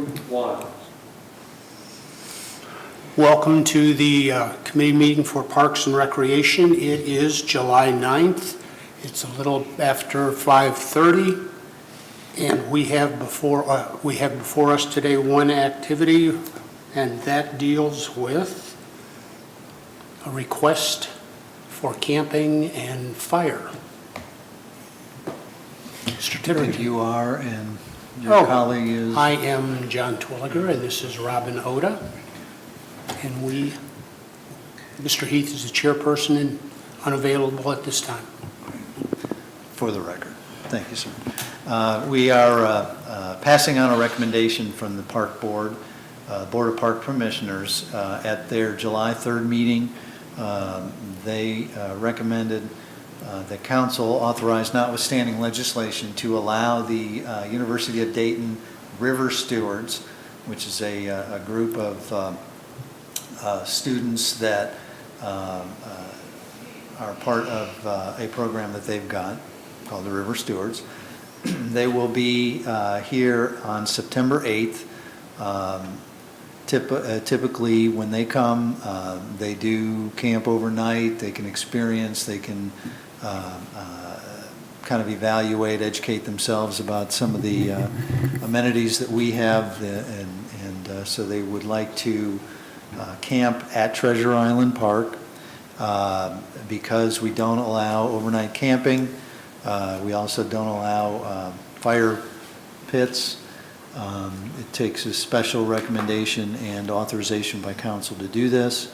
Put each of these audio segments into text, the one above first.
One. Welcome to the committee meeting for Parks and Recreation. It is July 9th. It's a little after 5:30, and we have before us today one activity, and that deals with a request for camping and fire. Mr. Tippington. You are, and your colleague is? I am John Twilliger, and this is Robin Oda. And Mr. Heath is the chairperson and unavailable at this time. For the record. Thank you, sir. We are passing on a recommendation from the Park Board, Board of Park Commissioners, at their July 3rd meeting. They recommended the council authorize notwithstanding legislation to allow the University of Dayton River Stewards, which is a group of students that are part of a program that they've got called the River Stewards. They will be here on September 8th. Typically, when they come, they do camp overnight. They can experience, they can kind of evaluate, educate themselves about some of the amenities that we have, and so they would like to camp at Treasure Island Park. Because we don't allow overnight camping, we also don't allow fire pits. It takes a special recommendation and authorization by council to do this.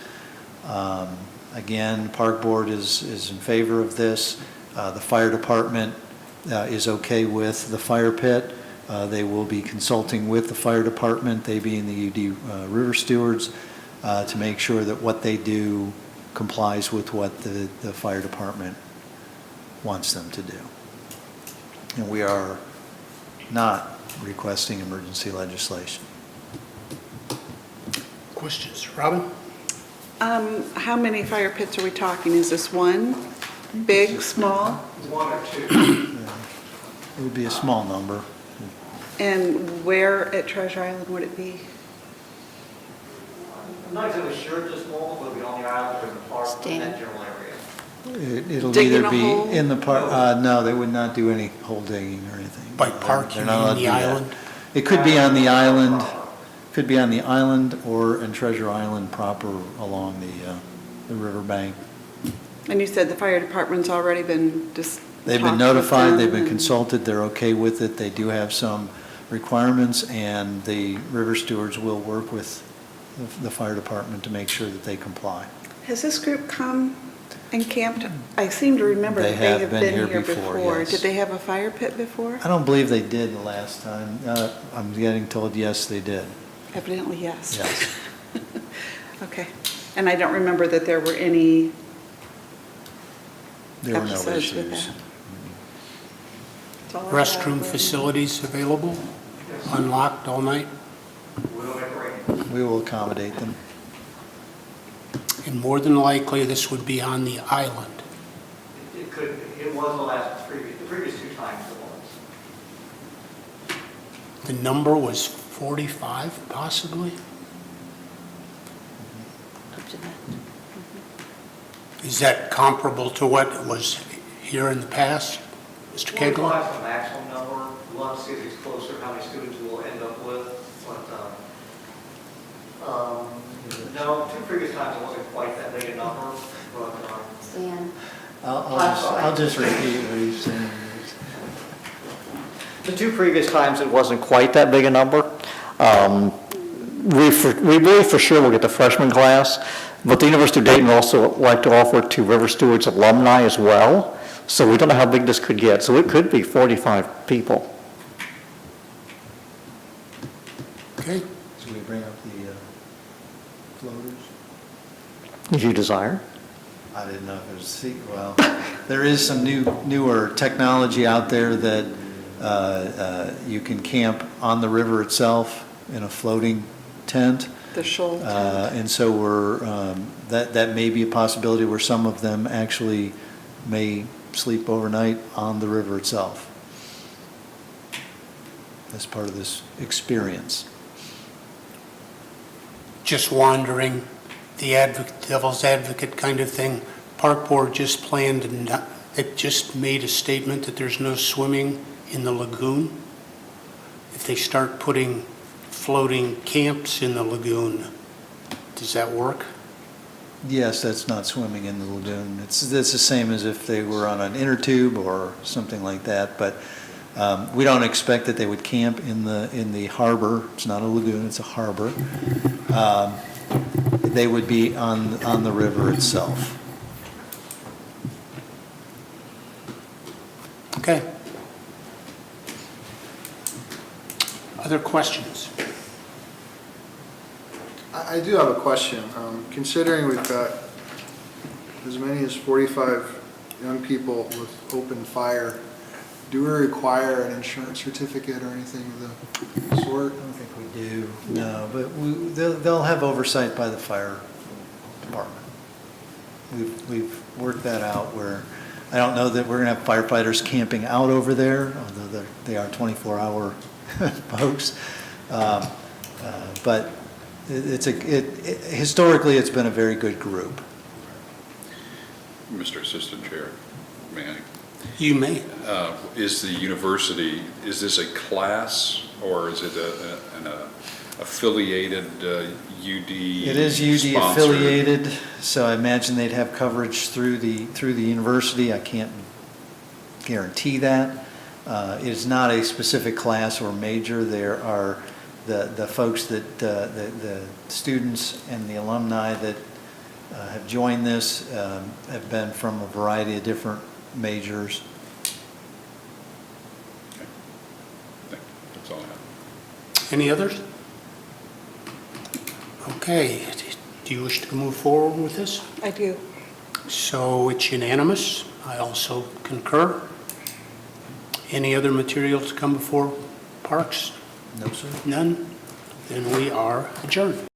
Again, Park Board is in favor of this. The fire department is okay with the fire pit. They will be consulting with the fire department, they being the UD River Stewards, to make sure that what they do complies with what the fire department wants them to do. And we are not requesting emergency legislation. Questions? Robin? How many fire pits are we talking? Is this one? Big, small? One or two. It would be a small number. And where at Treasure Island would it be? I'm not exactly sure at this moment, but it'll be on the island or in the park, in that general area. It'll Digging either a be hole? in the park, no, they would not do any hole digging or anything. By park, They're you not allowed mean to the do that. island? It could be on the island, or in Treasure Island proper along the riverbank. And you said the fire department's already been just They've talked been with notified, them they've been and- consulted, they're okay with it. They do have some requirements, and the river stewards will work with the fire department to make sure that they comply. Has this group come and camped? I seem to remember They that they have have been been here here before, before. yes. Did they have a fire pit before? I don't believe they did the last time. I'm getting told, yes, they did. Evidently, yes. Yes. Okay. And I don't remember that there were any There were no episodes with issues. that. That's all I have. Restroom facilities available, unlocked all night? We'll make arrangements. We will accommodate them. And more than likely, this would be on the island. It was the previous two times it was. The number was 45, possibly? Is that comparable to what was here in the past, Mr. Kegel? 45 is the maximum number. We'll have to see if it's closer, how many students we'll end up with. But, no, two previous times it wasn't quite that big a number, but, Stan. I'll just repeat what you're saying. The two previous times, it wasn't quite that big a number. We believe for sure we'll get the freshman class, but the University of Dayton also like to offer it to River Stewards alumni as well, so we don't know how big this could get. So it could be 45 people. Okay. Should we bring up the floaters? If you desire. I didn't know if it was well, there is some newer technology out there that you can camp on the river itself in a floating tent. The shoal tent. And so that may be a possibility where some of them actually may sleep overnight on the river itself as part of this experience. just wandering, devil's advocate kind of thing. Park Board just planned, and it just made a statement that there's no swimming in the lagoon. If they start putting floating camps in the lagoon, does that work? Yes, that's not swimming in the lagoon. It's the same as if they were on an inner tube or something like that, but we don't expect that they would camp in the harbor. It's not a lagoon, it's a harbor. They would be on the river itself. Okay. Other questions? I do have a question. Considering we've got as many as 45 young people with open fire, do we require an insurance certificate or anything of the sort? I don't think we do, no, but they'll have oversight by the fire department. We've worked that out where, I don't know that we're going to have firefighters camping out over there, although they are 24-hour folks. But historically, it's been a very good group. Mr. Assistant Chair Manning, You may. is the university, is this a class or is it an affiliated UD? It is UD sponsored? affiliated, so I imagine they'd have coverage through the university. I can't guarantee that. It is not a specific class or major. There are the folks that, the students and the alumni that have joined this have been from a variety of different majors. Okay. That's all I have. Any others? Okay, do you wish to move forward with this? I do. So it's unanimous. I also concur. Any other material to come before Parks? No, sir. None? Then we are adjourned.